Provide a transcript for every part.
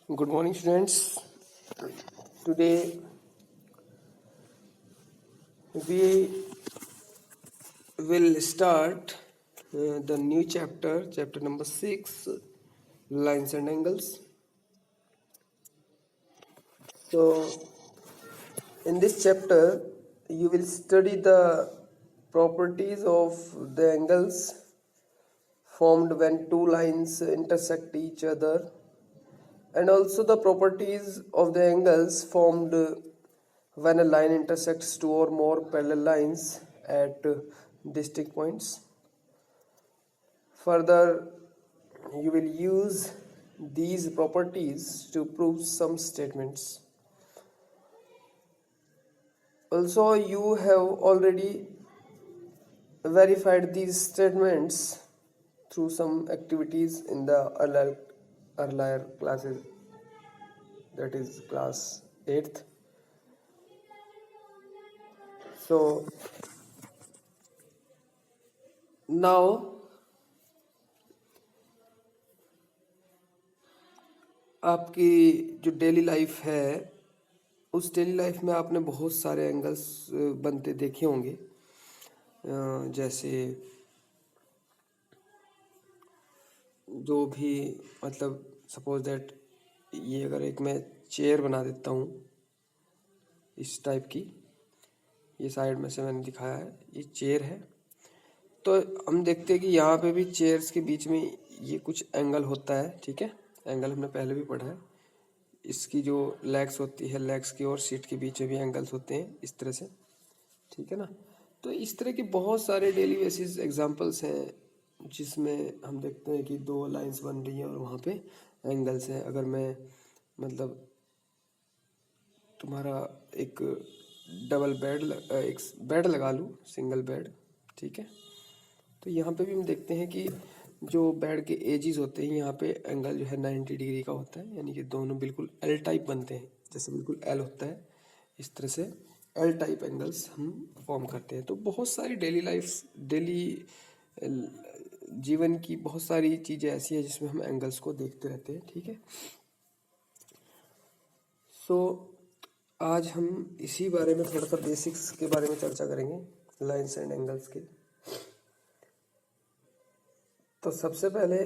Good morning, students. Today we will start the new chapter number 6, lines and angles. So, in this chapter, you will study the properties of the angles formed when two lines intersect each other, and also the properties of the angles formed when a line intersects two or more parallel lines at distinct points. Further, you will use these properties to prove some statements. Also, you have already verified these statements through some activities in the earlier classes, that is class 8th. So now आपकी जो daily life है, उस daily life में आपने बहुत सारे angles बनते देखे होंगे। जैसे जो भी मतलब सपोज दैट ये अगर एक मैं चेयर बना देता हूँ इस टाइप की, ये साइड में से मैंने दिखाया है, ये चेयर है। तो हम देखते हैं कि यहाँ पे भी चेयर्स के बीच में ये कुछ एंगल होता है, ठीक है। एंगल हमने पहले भी पढ़ा है। इसकी जो लेग्स होती है, लेग्स की और सीट के बीच में भी एंगल्स होते हैं इस तरह से, ठीक है ना। तो इस तरह के बहुत सारे डेली बेसिस एग्जांपल्स हैं जिसमें हम देखते हैं कि दो लाइंस बन रही हैं और वहाँ पे एंगल्स हैं। अगर मैं मतलब तुम्हारा एक डबल बेड एक बेड लगा लूँ, सिंगल बेड, ठीक है। तो यहाँ पे भी हम देखते हैं कि जो बेड के एजिस होते हैं, यहाँ पे एंगल जो है 90 डिग्री का होता है, यानी कि दोनों बिल्कुल एल टाइप बनते हैं। जैसे बिल्कुल एल होता है, इस तरह से एल टाइप एंगल्स हम फॉर्म करते हैं। तो बहुत सारी डेली जीवन की बहुत सारी चीज़ें ऐसी हैं जिसमें हम एंगल्स को देखते रहते हैं, ठीक है। सो आज हम इसी बारे में थोड़ा सा बेसिक्स के बारे में चर्चा करेंगे, लाइंस एंड एंगल्स के। तो सबसे पहले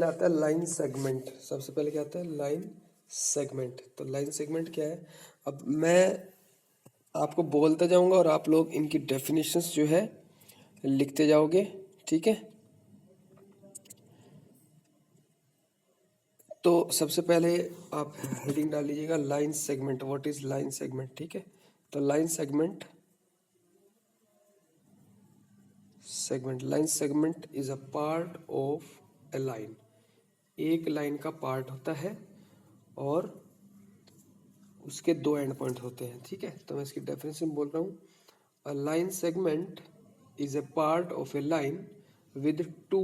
आता है लाइन सेगमेंट। सबसे पहले क्या आता है? Line segment. तो लाइन सेगमेंट क्या है? अब मैं आपको बोलता जाऊंगा और आप लोग इनकी डेफिनेशंस जो है लिखते जाओगे, ठीक है। तो सबसे पहले आप हेडिंग डाल लीजिएगा line segment. What is line segment, ठीक है। तो line segment is a part of a line. एक लाइन का पार्ट होता है और उसके दो एंड पॉइंट होते हैं, ठीक है। तो मैं इसकी डेफिनेशन बोल रहा हूँ। A line segment is a part of a line with two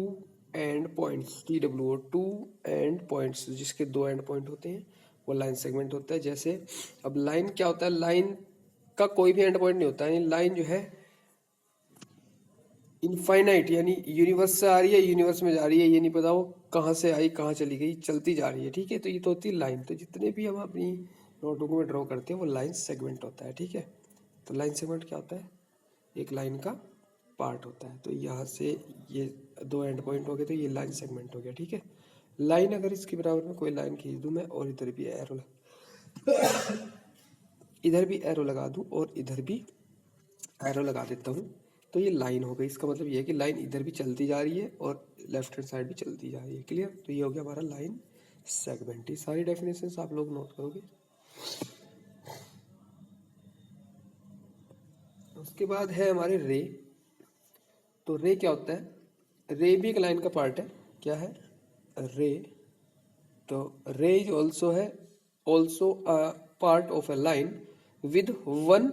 end points, TWO, two end points, जिसके दो एंड पॉइंट होते हैं, वो लाइन सेगमेंट होता है। जैसे अब लाइन क्या होता है? लाइन का कोई भी एंड पॉइंट नहीं होता है। लाइन जो है इनफाइनाइट, यानी यूनिवर्स से आ रही है, यूनिवर्स में जा रही है, ये नहीं पता वो कहाँ से आई कहाँ चली गई, चलती जा रही है, ठीक है। तो ये तो होती है लाइन। तो जितने भी हम अपनी नोटबुक में ड्रॉ करते हैं वो लाइन सेगमेंट होता है, ठीक है। तो लाइन सेगमेंट क्या होता है? एक लाइन का पार्ट होता है। तो यहाँ से ये दो एंड पॉइंट हो गए, तो ये लाइन सेगमेंट हो गया, ठीक है। लाइन अगर इसके बराबर में कोई लाइन खींच दूँ मैं और इधर भी एरो लगा दूँ और इधर भी एरो लगा देता हूँ, तो ये लाइन हो गई। इसका मतलब ये है कि लाइन इधर भी चलती जा रही है और लेफ्ट हैंड साइड भी चलती जा रही है। क्लियर? तो ये हो गया हमारा लाइन सेगमेंट। ये सारी डेफिनेशंस आप लोग नोट करोगे। उसके बाद है हमारे रे। तो रे क्या होता है? रे भी एक लाइन का पार्ट है। क्या है? रे। तो रे is also a part of a line with one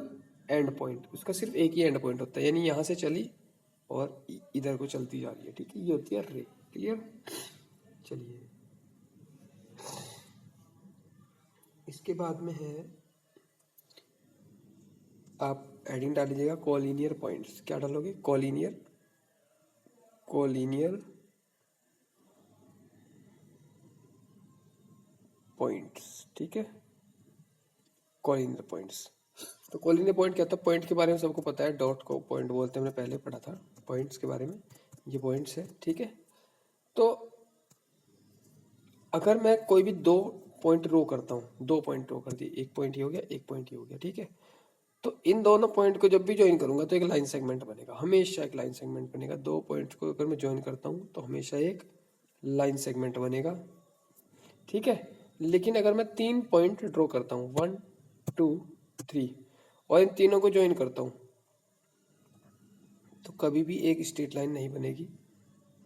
and point. उसका सिर्फ एक ही एंड पॉइंट होता है, यानी यहाँ से चली और इधर को चलती जा रही है, ठीक है। ये होती है रे। क्लियर? चलिए, इसके बाद में है, आप एडिंग डाल लीजिएगा कोलिनियर पॉइंट्स। क्या डालोगे? कोलिनियर पॉइंट्स, ठीक है, कॉलिनियर पॉइंट्स। तो कॉलिनियर पॉइंट क्या होता है? पॉइंट के बारे में सबको पता है, डॉट को पॉइंट बोलते हैं, हमने पहले पढ़ा था पॉइंट्स के बारे में, ये पॉइंट्स है, ठीक है। तो अगर मैं कोई भी दो पॉइंट रो करता हूँ, दो पॉइंट रो कर दिए, एक पॉइंट ये हो गया, एक पॉइंट ये हो गया, ठीक है। तो इन दोनों पॉइंट को जब भी ज्वाइन करूंगा तो एक लाइन सेगमेंट बनेगा, हमेशा एक लाइन सेगमेंट बनेगा। दो पॉइंट्स को अगर मैं ज्वाइन करता हूँ तो हमेशा एक लाइन सेगमेंट बनेगा, ठीक है। लेकिन अगर मैं तीन पॉइंट ड्रॉ करता हूँ, 1 2 3, और इन तीनों को ज्वाइन करता हूँ, तो कभी भी एक स्ट्रेट लाइन नहीं बनेगी,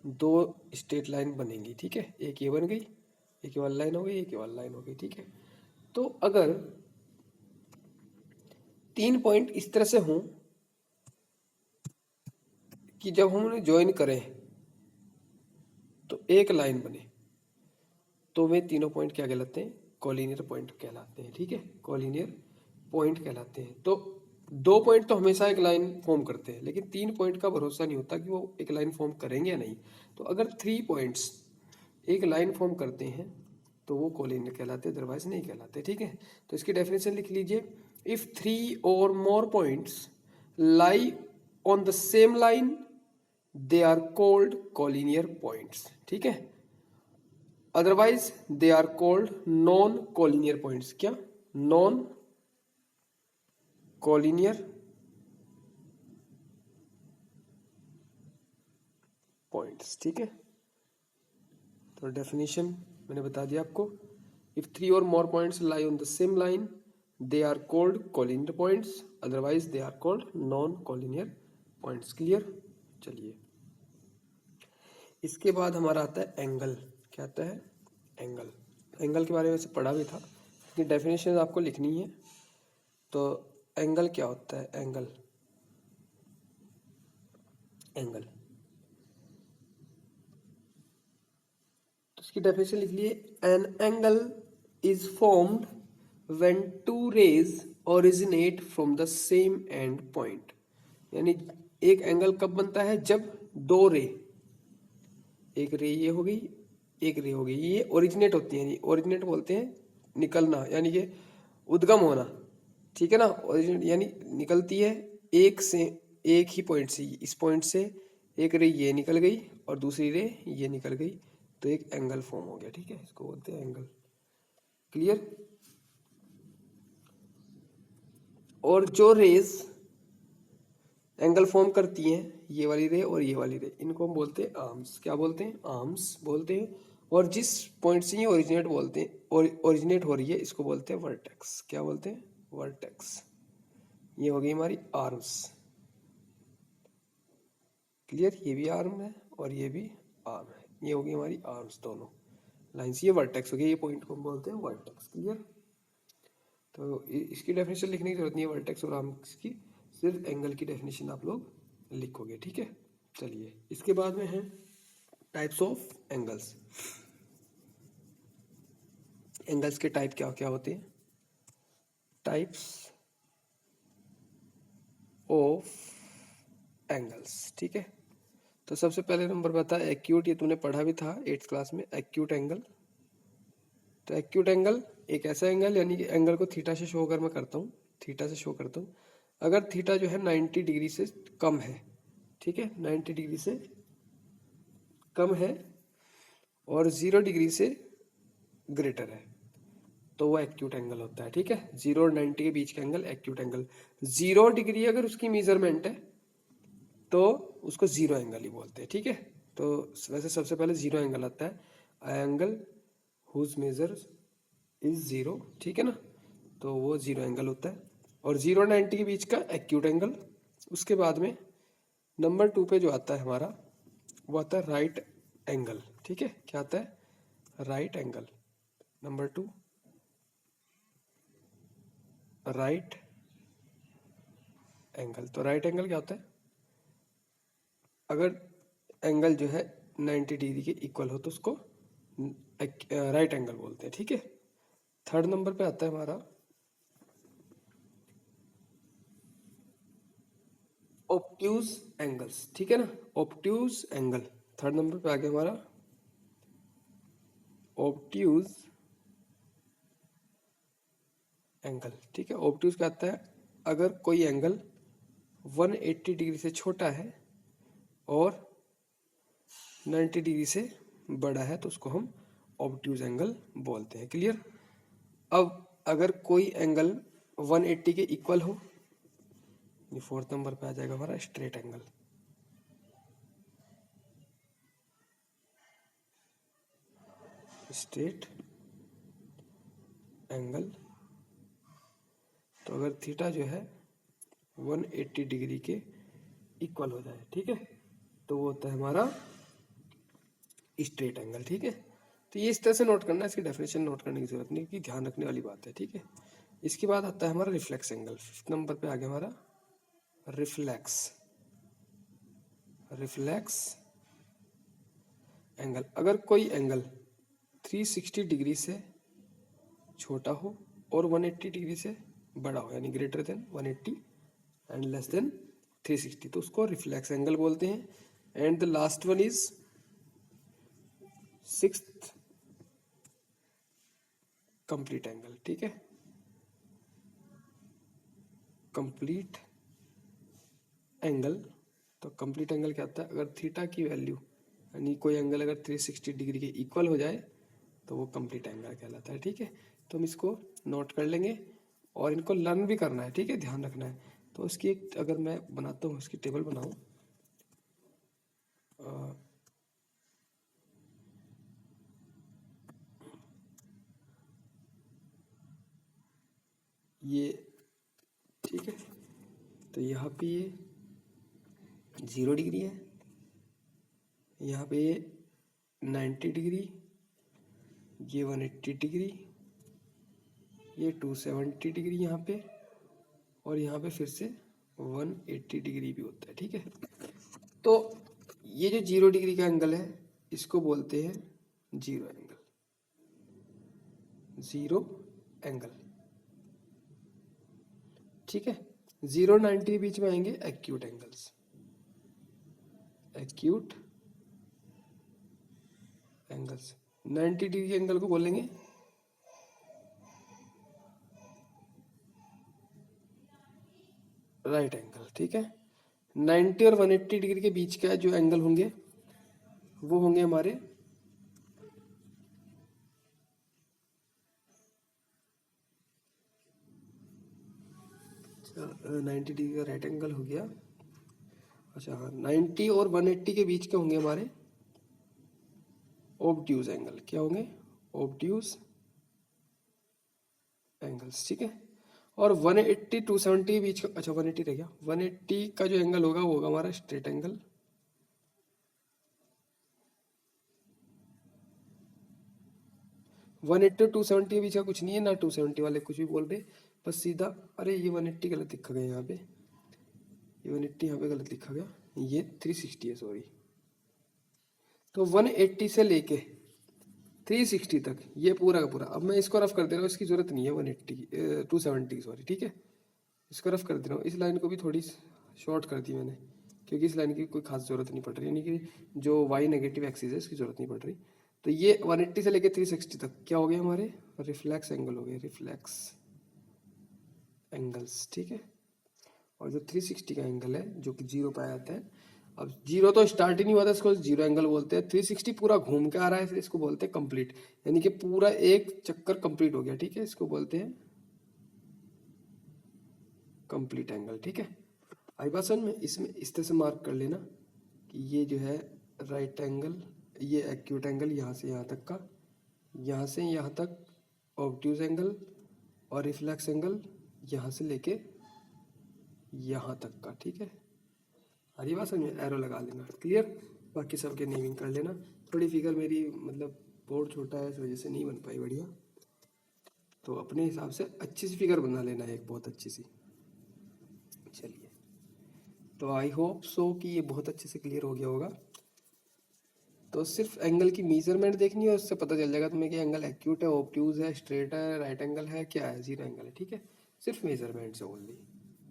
दो स्ट्रेट लाइन बनेंगी, ठीक है। एक ये बन गई, एक ये वाली लाइन हो गई, एक ये वाली लाइन हो गई, ठीक है। तो अगर तीन पॉइंट इस तरह से हों कि जब हम उन्हें ज्वाइन करें तो एक लाइन बने, तो वे तीनों पॉइंट क्या कहलाते हैं? कॉलिनियर पॉइंट कहलाते हैं, ठीक है, कॉलिनियर पॉइंट कहलाते हैं। तो दो पॉइंट तो हमेशा एक लाइन फॉर्म करते हैं, लेकिन तीन पॉइंट का भरोसा नहीं होता कि वो एक लाइन फॉर्म करेंगे या नहीं। तो अगर थ्री पॉइंट्स एक लाइन फॉर्म करते हैं तो वो कॉलिनियर कहलाते हैं, अदरवाइज नहीं कहलाते, ठीक है। तो इसकी डेफिनेशन लिख लीजिए, if three or more points lie on the same line they are called collinear points, ठीक है। Otherwise they are called non collinear points. क्या? नॉन कॉलिनियर पॉइंट्स, ठीक है। तो डेफिनेशन मैंने बता दिया आपको, if three or more points lie on the same line they are called collinear points, otherwise they are called non collinear points. Clear? चलिए, इसके बाद हमारा आता है एंगल। क्या आता है? एंगल। एंगल के बारे में से पढ़ा भी था, इसकी डेफिनेशन आपको लिखनी है। तो एंगल क्या होता है? एंगल, एंगल तो इसकी डेफिनेशन लिख लिए, an angle is formed when two rays originate from the same end point. यानी एक एंगल कब बनता है? जब दो रे, एक रे ये हो गई, एक रे हो गई, ये ओरिजिनेट होती है। यानी ओरिजिनेट बोलते हैं निकलना, यानी कि उद्गम होना, ठीक है ना। ओरिजिनेट यानी निकलती है एक से, एक ही पॉइंट से, इस पॉइंट से एक रे ये निकल गई और दूसरी रे ये निकल गई, तो एक एंगल फॉर्म हो गया, ठीक है। इसको बोलते हैं एंगल। क्लियर? और जो रेज एंगल फॉर्म करती हैं, ये वाली रे और ये वाली रे, इनको हम बोलते हैं आर्म्स। क्या बोलते हैं? आर्म्स बोलते हैं। और जिस पॉइंट से ये ओरिजिनेट बोलते हैं, ओरिजिनेट हो रही है, इसको बोलते हैं वर्टेक्स। क्या बोलते हैं? वर्टेक्स। ये हो गई हमारी आर्म्स। क्लियर? ये भी आर्म है और ये भी आर्म है, ये होगी हमारी आर्म्स दोनों लाइंस। ये वर्टेक्स हो गया, ये पॉइंट को हम बोलते हैं वर्टेक्स। क्लियर? तो इसकी डेफिनेशन लिखने की जरूरत नहीं है वर्टेक्स और आर्म्स की, सिर्फ एंगल की डेफिनेशन आप लोग लिखोगे, ठीक है। चलिए, इसके बाद में है टाइप्स ऑफ एंगल्स। एंगल्स के टाइप क्या क्या होते हैं? टाइप्स ऑफ एंगल्स, ठीक है। तो सबसे पहले नंबर बता एक्यूट, ये तूने पढ़ा भी था 8th क्लास में, एक्यूट एंगल। तो एक्यूट एंगल एक ऐसा एंगल, यानी कि एंगल को थीटा से शो अगर मैं करता हूँ, थीटा से शो करता हूँ, अगर थीटा जो है 90 डिग्री से कम है, ठीक है, 90 डिग्री से कम है और 0 डिग्री से ग्रेटर है, तो वो एक्यूट एंगल होता है, ठीक है। 0 और 90 के बीच का एंगल एक्यूट एंगल। 0 डिग्री अगर उसकी मेजरमेंट है तो उसको जीरो एंगल ही बोलते हैं, ठीक है। तो वैसे सबसे पहले जीरो एंगल आता है, angle whose measure is zero, ठीक है ना। तो वो जीरो एंगल होता है। और 0 और 90 के बीच का एक्यूट एंगल। उसके बाद में नंबर 2 पे जो आता है हमारा, वो आता है राइट एंगल, ठीक है। क्या आता है? Right angle. Number 2 right angle. तो राइट एंगल क्या होता है? अगर एंगल जो है 90 डिग्री के इक्वल हो तो उसको राइट एंगल बोलते हैं, ठीक है। थर्ड नंबर पे आता है हमारा ऑब्ट्यूज एंगल्स, ठीक है ना। ऑब्ट्यूज एंगल थर्ड नंबर पे आ गया हमारा ऑब्ट्यूज एंगल, ठीक है। ऑब्ट्यूज क्या आता है, अगर कोई एंगल 180 डिग्री से छोटा है और 90 डिग्री से बड़ा है तो उसको हम ऑब्ट्यूज एंगल बोलते हैं। क्लियर। अब अगर कोई एंगल 180 के इक्वल हो, ये 4th नंबर पे आ जाएगा हमारा स्ट्रेट एंगल। स्ट्रेट एंगल, तो अगर थीटा जो है 180 डिग्री के इक्वल हो जाए, ठीक है, तो वो होता है हमारा स्ट्रेट एंगल। ठीक है, तो ये इस तरह से नोट करना है, इसकी डेफिनेशन नोट करने की जरूरत नहीं, कि ध्यान रखने वाली बात है। ठीक है, इसके बाद आता है हमारा रिफ्लेक्स एंगल। 5th नंबर पे आ गया हमारा रिफ्लेक्स एंगल। अगर कोई एंगल 360 डिग्री से छोटा हो और 180 डिग्री से बड़ा हो, यानी greater than 180 and less than 360, तो उसको रिफ्लेक्स एंगल बोलते हैं। And the last one is 6th complete angle. ठीक है, कंप्लीट एंगल, तो कंप्लीट एंगल क्या होता है, अगर थीटा की वैल्यू यानी कोई एंगल अगर 360 डिग्री के इक्वल हो जाए तो वो कंप्लीट एंगल कहलाता है। ठीक है, तो हम इसको नोट कर लेंगे और इनको लर्न भी करना है। ठीक है, ध्यान रखना है। तो इसकी एक अगर मैं बनाता हूँ, इसकी टेबल बनाऊँ, ये ठीक है, तो यहाँ पे ये 0 डिग्री है, यहाँ पे ये 90 डिग्री, ये 180 डिग्री, ये 270 डिग्री यहाँ पे, और यहाँ पे फिर से 180 डिग्री भी होता है। ठीक है, तो ये जो 0 डिग्री का एंगल है इसको बोलते हैं जीरो एंगल। ठीक है, 0 और 90 के बीच में आएंगे एक्यूट एंगल्स। 90 डिग्री एंगल को बोलेंगे राइट एंगल। ठीक है, 90 और 180 डिग्री के बीच का जो एंगल होंगे वो होंगे हमारे अच्छा 90 डिग्री का राइट एंगल हो गया। अच्छा हाँ, 90 और 180 के बीच के होंगे हमारे ऑब्ट्यूज एंगल। क्या होंगे, ऑब्ट्यूज एंगल्स। ठीक है, और 180 270 के बीच का, अच्छा 180 रह गया, 180 का जो एंगल होगा वो होगा हमारा स्ट्रेट एंगल। वन एट्टी 270 के बीच का कुछ नहीं है ना, 270 वाले कुछ भी बोल रहे, बस सीधा, अरे ये 180 गलत लिखा गया यहाँ पे, ये 180 यहाँ पे गलत लिखा गया, ये 360 है, सॉरी। तो 180 से लेके 360 तक ये पूरा का पूरा, अब मैं इसको रफ कर दे रहा हूँ, इसकी जरूरत नहीं है 180 की, 270 की, सॉरी। ठीक है, इसको रफ कर दे रहा हूँ, इस लाइन को भी थोड़ी शॉर्ट कर दी मैंने, क्योंकि इस लाइन की कोई खास जरूरत नहीं पड़ रही, यानी कि जो वाई नेगेटिव एक्सिस है इसकी जरूरत नहीं पड़ रही। तो ये 180 से लेके 360 तक क्या हो गया हमारे रिफ्लेक्स एंगल हो गए, रिफ्लेक्स एंगल्स। ठीक है, और जो 360 का एंगल है जो कि 0 पे आ जाता है, अब 0 तो स्टार्ट ही नहीं हुआ था, इसको 0 एंगल बोलते हैं। 360 पूरा घूम के आ रहा है, फिर इसको बोलते हैं कंप्लीट, यानी कि पूरा एक चक्कर कंप्लीट हो गया। ठीक है, इसको बोलते हैं कंप्लीट एंगल। ठीक है, आई बात समझ में। इसमें इस तरह से मार्क कर लेना कि ये जो है राइट एंगल, ये एक्यूट एंगल यहाँ से यहाँ तक का, यहाँ से यहाँ तक ऑब्ट्यूज एंगल, और रिफ्लेक्स एंगल यहाँ से लेके यहाँ तक का। ठीक है, हरी बात समझ में, एरो लगा लेना। क्लियर, बाकी सबके नेमिंग कर लेना। थोड़ी फिगर मेरी मतलब बोर्ड छोटा है इस वजह से नहीं बन पाई बढ़िया, तो अपने हिसाब से अच्छी सी फिगर बना लेना है, एक बहुत अच्छी सी। चलिए, तो आई होप सो कि ये बहुत अच्छे से क्लियर हो गया होगा। तो सिर्फ एंगल की मेजरमेंट देखनी है, उससे पता चल जाएगा तुम्हें कि एंगल एक्यूट है, ऑब्ट्यूज है, स्ट्रेट है, राइट एंगल है, क्या है, जीरो एंगल है। ठीक है, सिर्फ मेजरमेंट से ओनली।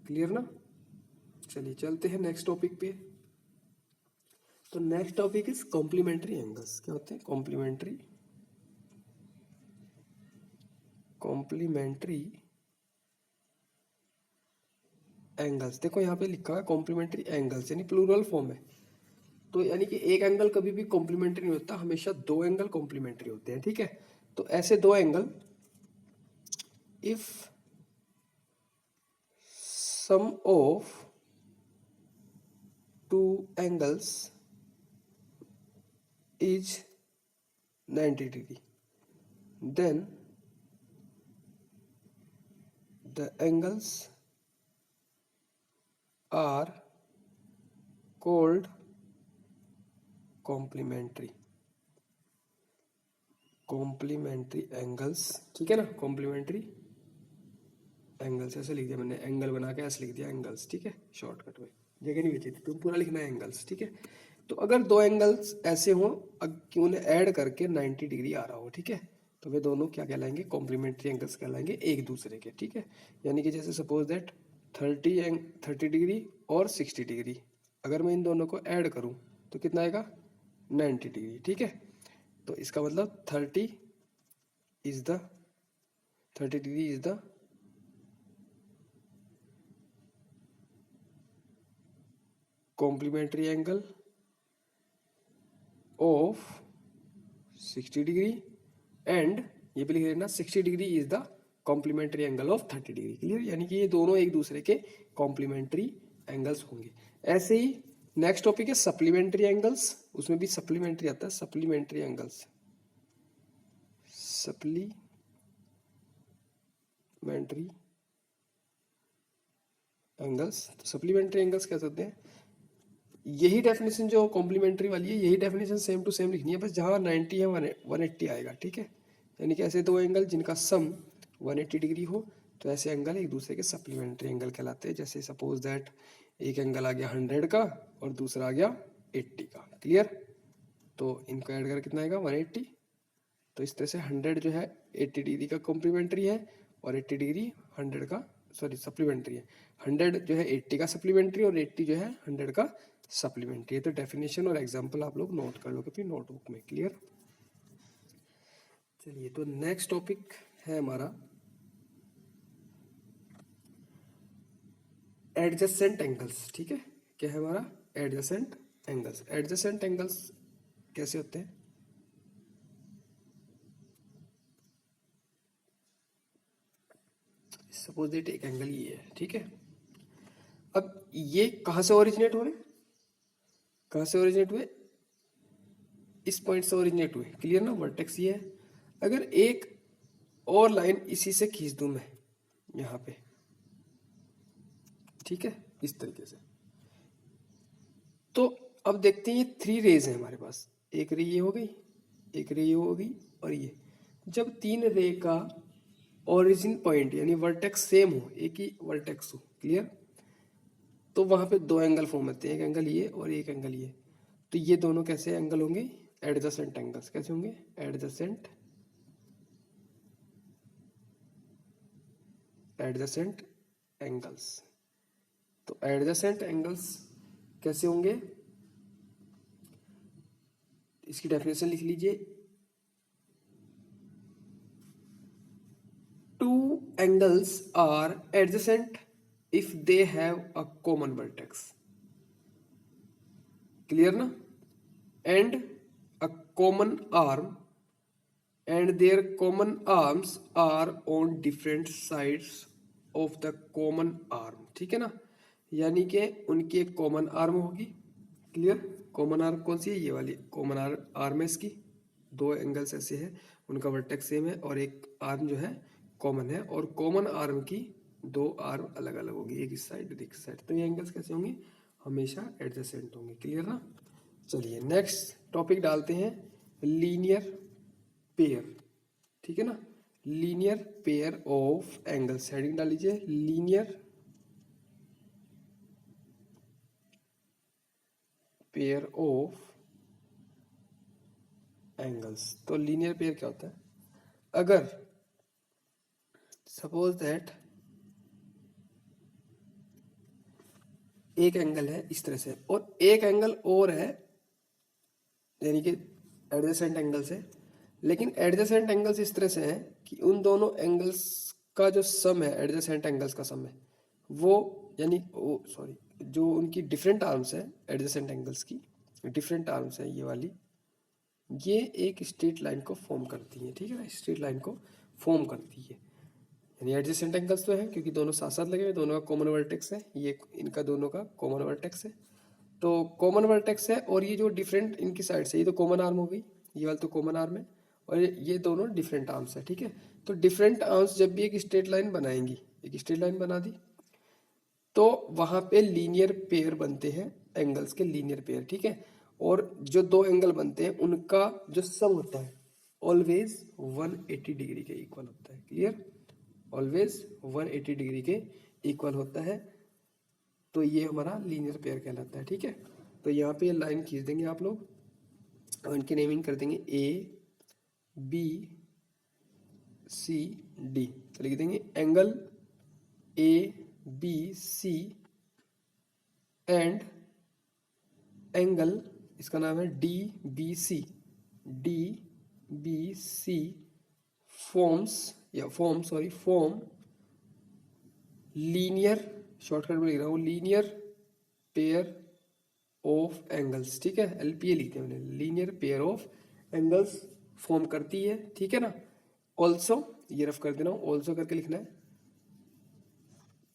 क्लियर ना। चलिए चलते हैं नेक्स्ट टॉपिक पे। तो next topic is complementary angles. क्या होते हैं कॉम्प्लीमेंट्री एंगल्स। देखो यहाँ पे लिखा है कॉम्प्लीमेंट्री एंगल्स, यानी प्लूरल फॉर्म है। तो यानी कि एक एंगल कभी भी कॉम्प्लीमेंट्री नहीं होता, हमेशा दो एंगल कॉम्प्लीमेंट्री होते हैं, ठीक है। तो ऐसे दो angle, if sum of two angles is 90 degree, then the angles are called complementary angles, ठीक है ना। complementary angles ऐसे लिख दिया मैंने, एंगल बना के ऐसे लिख दिया एंगल्स, ठीक है। शॉर्टकट में जगह नहीं बची थी, तुम पूरा लिखना है एंगल्स, ठीक है। तो अगर दो एंगल्स ऐसे हों कि उन्हें ऐड करके 90 डिग्री आ रहा हो, ठीक है, तो वे दोनों क्या कहलाएंगे, कॉम्प्लीमेंट्री एंगल्स कहलाएंगे एक दूसरे के, ठीक है। यानी कि जैसे सपोज दैट 30 डिग्री और 60 डिग्री, अगर मैं इन दोनों को ऐड करूं तो कितना आएगा, 90 डिग्री, ठीक है। तो इसका मतलब 30 degree is the complementary angle of 60 degree, and ये भी लिख लेना 60 degree is the complementary angle of 30 degree. Clear, यानी कि ये दोनों एक दूसरे के कॉम्प्लीमेंट्री एंगल्स होंगे। ऐसे ही नेक्स्ट टॉपिक है सप्लीमेंट्री एंगल्स, उसमें भी सप्लीमेंट्री आता है, सप्लीमेंट्री एंगल्स, सप्लीमेंट्री एंगल्स। तो सप्लीमेंट्री एंगल्स कह सकते हैं, यही डेफिनेशन जो कॉम्प्लीमेंट्री वाली है, यही डेफिनेशन सेम टू सेम लिखनी है, बस जहाँ 90 है 180 आएगा, ठीक है। यानी कि ऐसे दो एंगल जिनका सम 180 डिग्री हो, तो ऐसे एंगल एक दूसरे के सप्लीमेंट्री एंगल कहलाते हैं। जैसे सपोज दैट एक एंगल आ गया 100 का और दूसरा आ गया 80 का। क्लियर, तो इनको ऐड कर कितना आएगा 180। तो इस तरह से 100 जो है 80 डिग्री का कॉम्प्लीमेंट्री है और 80 डिग्री 100 का सप्लीमेंट्री है। 100 जो है 80 का सप्लीमेंट्री और 80 जो है 100 का सप्लीमेंट्री है। तो डेफिनेशन और एग्जांपल आप लोग नोट कर लोगे अपनी नोटबुक में। क्लियर, चलिए तो नेक्स्ट टॉपिक है हमारा एडजेसेंट एंगल्स, ठीक है। क्या है हमारा, एडजेसेंट एंगल्स। एडजेसेंट एंगल्स कैसे होते हैं, सपोज दैट एक एंगल ये है, ठीक है। अब ये कहां से ओरिजिनेट हो रहे, कहां से ओरिजिनेट हुए, इस पॉइंट से ओरिजिनेट हुए। क्लियर ना, वर्टेक्स ये है। अगर एक और लाइन इसी से खींच दूं मैं यहां पे, ठीक है, इस तरीके से, तो अब देखते हैं ये 3 रेज है हमारे पास। एक रे ये हो गई, एक रे ये हो गई, और ये जब 3 रे का ओरिजिन पॉइंट यानी वर्टेक्स सेम हो, एक ही वर्टेक्स हो, क्लियर, तो वहां पे दो एंगल फॉर्म होते हैं, एक एंगल ये और एक एंगल ये। तो ये दोनों कैसे एंगल होंगे, एडजेसेंट एंगल्स। कैसे होंगे, एडजेसेंट एंगल्स। तो एडजेसेंट एंगल्स कैसे होंगे, इसकी डेफिनेशन लिख लीजिए। Two angles are adjacent if they have a common vertex. Clear ना, and a common arm and their common arms are on different sides of the common arm, ठीक है ना। यानी कि उनकी एक कॉमन आर्म होगी। क्लियर, कॉमन आर्म कौन सी है, ये वाली कॉमन आर्म है इसकी। दो एंगल्स ऐसे हैं, उनका वर्टेक्स सेम है और एक आर्म जो है कॉमन है, और कॉमन आर्म की दो आर्म अलग अलग होगी, एक इस साइड एक इस साइड। तो ये एंगल्स कैसे होंगे, हमेशा एडजेसेंट होंगे। क्लियर ना। चलिए नेक्स्ट टॉपिक डालते हैं, लीनियर पेयर, ठीक है ना। Linear pair of angles, heading डाल लीजिए, लीनियर पेयर ऑफ एंगल्स। तो लीनियर पेयर क्या होता है, अगर सपोज दैट एक एंगल है इस तरह से और एक एंगल और है, यानी कि एडजेसेंट एंगल्स है, लेकिन एडजेसेंट एंगल्स इस तरह से हैं कि उन दोनों एंगल्स का जो सम है, एडजेसेंट एंगल्स का सम है, वो यानी ओ सॉरी, जो उनकी डिफरेंट आर्म्स है एडजेसेंट एंगल्स की, डिफरेंट आर्म्स है ये वाली, ये एक स्ट्रेट लाइन को फॉर्म करती है, ठीक है ना, स्ट्रेट लाइन को फॉर्म करती है। यानी एडजेसेंट एंगल्स तो है क्योंकि दोनों साथ साथ लगे हुए, दोनों का कॉमन वर्टेक्स है, ये इनका दोनों का कॉमन वर्टेक्स है, तो कॉमन वर्टेक्स है। और ये जो डिफरेंट इनकी साइड से, ये तो कॉमन आर्म हो गई, ये वाला तो कॉमन आर्म है, और ये दोनों डिफरेंट आर्म्स है, ठीक है। तो डिफरेंट आर्म्स जब भी एक स्ट्रेट लाइन बनाएंगी, एक स्ट्रेट लाइन बना दी, तो वहां पे लीनियर पेयर बनते हैं, एंगल्स के लीनियर पेयर, ठीक है। और जो दो एंगल बनते हैं उनका जो सम होता है ऑलवेज 180 डिग्री के इक्वल होता है, क्लियर, ऑलवेज 180 डिग्री के इक्वल होता है। तो ये हमारा लीनियर पेयर कहलाता है, ठीक है। तो यहाँ पे लाइन खींच देंगे आप लोग और इनकी नेमिंग कर देंगे ए बी सी डी। तो लिख देंगे angle A B C and angle, इसका नाम है D B C, D B C forms या फॉर्म लीनियर, शॉर्टकट में लिख रहा हूँ, लीनियर पेयर ऑफ एंगल्स, ठीक है, एलपीए लिखते हैं मैंने, linear pair of angles form करती है, ठीक है ना। ऑल्सो ये रफ कर देना, ऑल्सो करके लिखना है,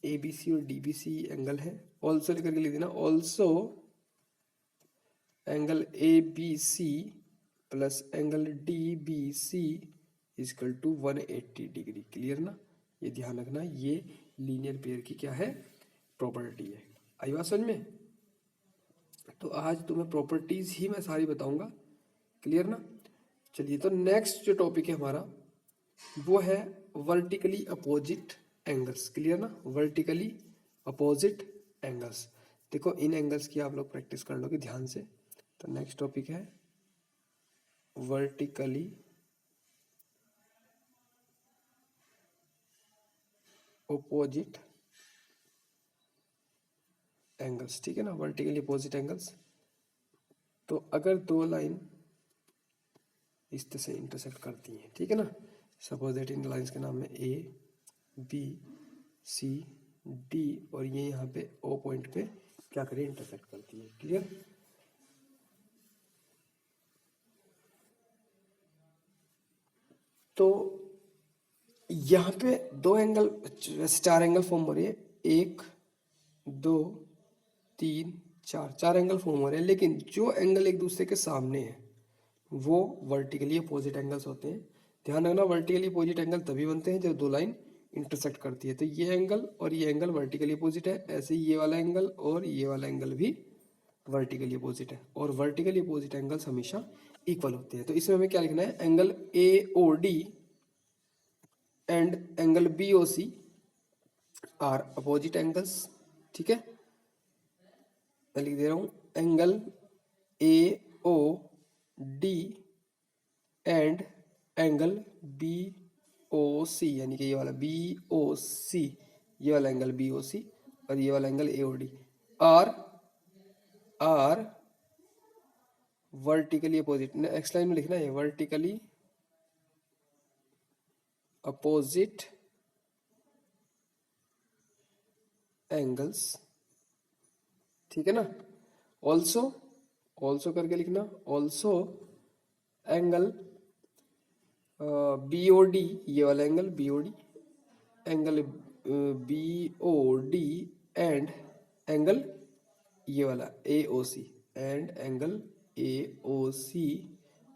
ए बी सी और डी बी सी एंगल है, ऑल्सो लिख करके लिख देना, also angle A B C plus angle D B C equal to 180 degree, clear ना। ये ध्यान रखना, ये लीनियर पेयर की क्या है, प्रॉपर्टी है। आई बात समझ में। तो आज तुम्हें प्रॉपर्टीज ही मैं सारी बताऊंगा, क्लियर ना। चलिए, तो नेक्स्ट जो टॉपिक है हमारा वो है वर्टिकली अपोजिट एंगल्स, क्लियर ना, वर्टिकली अपोजिट एंगल्स। देखो इन एंगल्स की आप लोग प्रैक्टिस कर लोगे ध्यान से। तो नेक्स्ट टॉपिक है वर्टिकली अपोजिट एंगल्स, ठीक है ना, वर्टिकली अपोजिट एंगल्स। तो अगर दो लाइन इस तरह से इंटरसेक्ट करती हैं, ठीक है ना, सपोज दैट इन लाइंस के नाम है ए बी सी डी, और ये यहाँ पे ओ पॉइंट पे क्या करें, इंटरसेक्ट करती है, क्लियर। तो यहाँ पे दो एंगल, वैसे चार एंगल फॉर्म हो रही है, एक दो तीन चार, चार एंगल फॉर्म हो रहे हैं, लेकिन जो एंगल एक दूसरे के सामने है वो वर्टिकली अपोजिट एंगल्स होते हैं। ध्यान रखना, वर्टिकली अपोजिट एंगल तभी बनते हैं जब दो लाइन इंटरसेक्ट करती है। तो ये एंगल और ये एंगल वर्टिकली अपोजिट है, ऐसे ही ये वाला एंगल और ये वाला एंगल भी वर्टिकली अपोजिट है, और वर्टिकली अपोजिट एंगल्स हमेशा इक्वल होते हैं। तो इसमें हमें क्या लिखना है, angle A O D and angle B O C are opposite angles, ठीक है। मैं लिख दे रहा हूं, angle A O D and angle B O C, यानी कि ये वाला बी ओ सी, ये वाला एंगल बी ओ सी और ये वाला angle A O D are are vertically opposite. Next line में लिखना है वर्टिकली अपोजिट एंगल्स, ठीक है ना। ऑल्सो, ऑल्सो करके लिखना, also angle B O D, ये वाला angle B O D, angle B O D and angle ये वाला A O C and angle A O C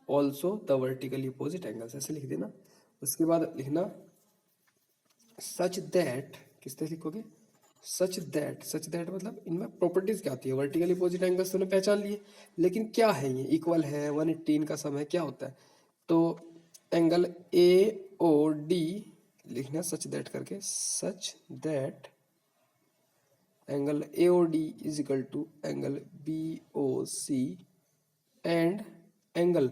also the vertically opposite angles, ऐसे लिख देना। उसके बाद लिखना सच दैट, किस तरह लिखोगे, सच दैट मतलब इनमें प्रॉपर्टीज क्या होती है, वर्टिकली अपोजिट एंगल्स तो पहचान लिए, लेकिन क्या है ये, इक्वल है, 180 का सम है, क्या होता है। तो एंगल ए ओ डी लिखना सच दैट करके, such that angle A O D is equal to angle B O C and angle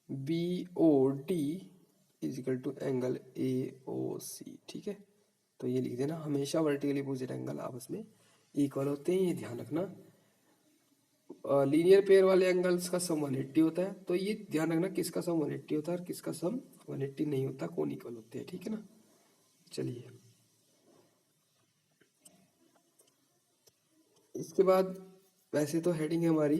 B O D is equal to angle A O C, ठीक है। तो ये लिख देना, हमेशा vertically opposite angle आपस में इक्वल होते हैं, ये ध्यान रखना। लीनियर पेयर वाले एंगल्स का सम 180 होता है, तो ये ध्यान रखना किसका सम 180 होता है और किसका सम 180 नहीं होता, कौन इक्वल होते हैं, ठीक है ना। चलिए इसके बाद वैसे तो हेडिंग है हमारी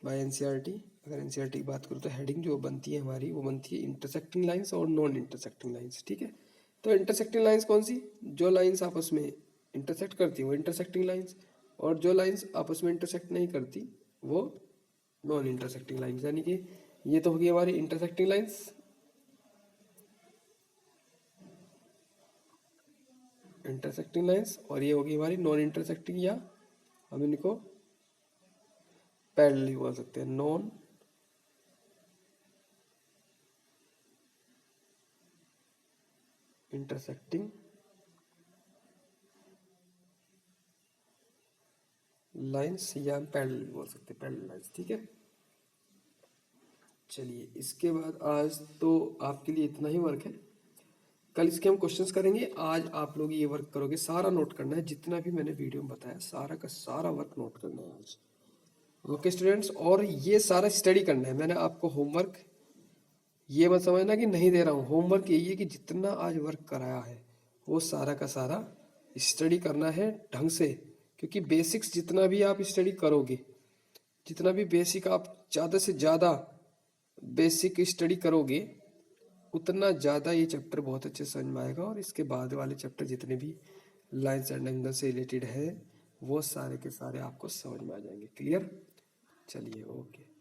बाय एनसीईआरटी। अगर एनसीईआरटी की बात करूँ तो हेडिंग जो बनती है हमारी वो बनती है इंटरसेक्टिंग लाइंस और नॉन इंटरसेक्टिंग लाइंस, ठीक है। तो इंटरसेक्टिंग लाइंस कौन सी, जो लाइंस आपस में इंटरसेक्ट करती है वो इंटरसेक्टिंग लाइंस, और जो लाइंस आपस में इंटरसेक्ट नहीं करती वो नॉन इंटरसेक्टिंग लाइंस। यानी कि ये तो होगी हमारी इंटरसेक्टिंग लाइंस, इंटरसेक्टिंग लाइंस, और ये होगी हमारी नॉन इंटरसेक्टिंग, या हम इनको पैरेलल बोल सकते हैं, नॉन इंटरसेक्टिंग लाइंस, या हम पैरेलल बोल सकते हैं, पैरेलल लाइंस, ठीक है। चलिए इसके बाद आज तो आपके लिए इतना ही वर्क है, कल इसके हम क्वेश्चंस करेंगे। आज आप लोग ये वर्क करोगे, सारा नोट करना है, जितना भी मैंने वीडियो में बताया सारा का सारा वर्क नोट करना है आज। ओके स्टूडेंट्स, और ये सारा स्टडी करना है। मैंने आपको होमवर्क ये मत समझना कि नहीं दे रहा हूँ, होमवर्क यही है कि जितना आज वर्क कराया है वो सारा का सारा स्टडी करना है ढंग से, क्योंकि बेसिक्स जितना भी आप स्टडी करोगे, जितना भी बेसिक आप ज़्यादा से ज़्यादा बेसिक स्टडी करोगे, उतना ज़्यादा ये चैप्टर बहुत अच्छे समझ में आएगा। और इसके बाद वाले चैप्टर जितने भी लाइन्स एंड एंगल से रिलेटेड है वो सारे के सारे आपको समझ में आ जाएंगे। क्लियर? चलिए ओके।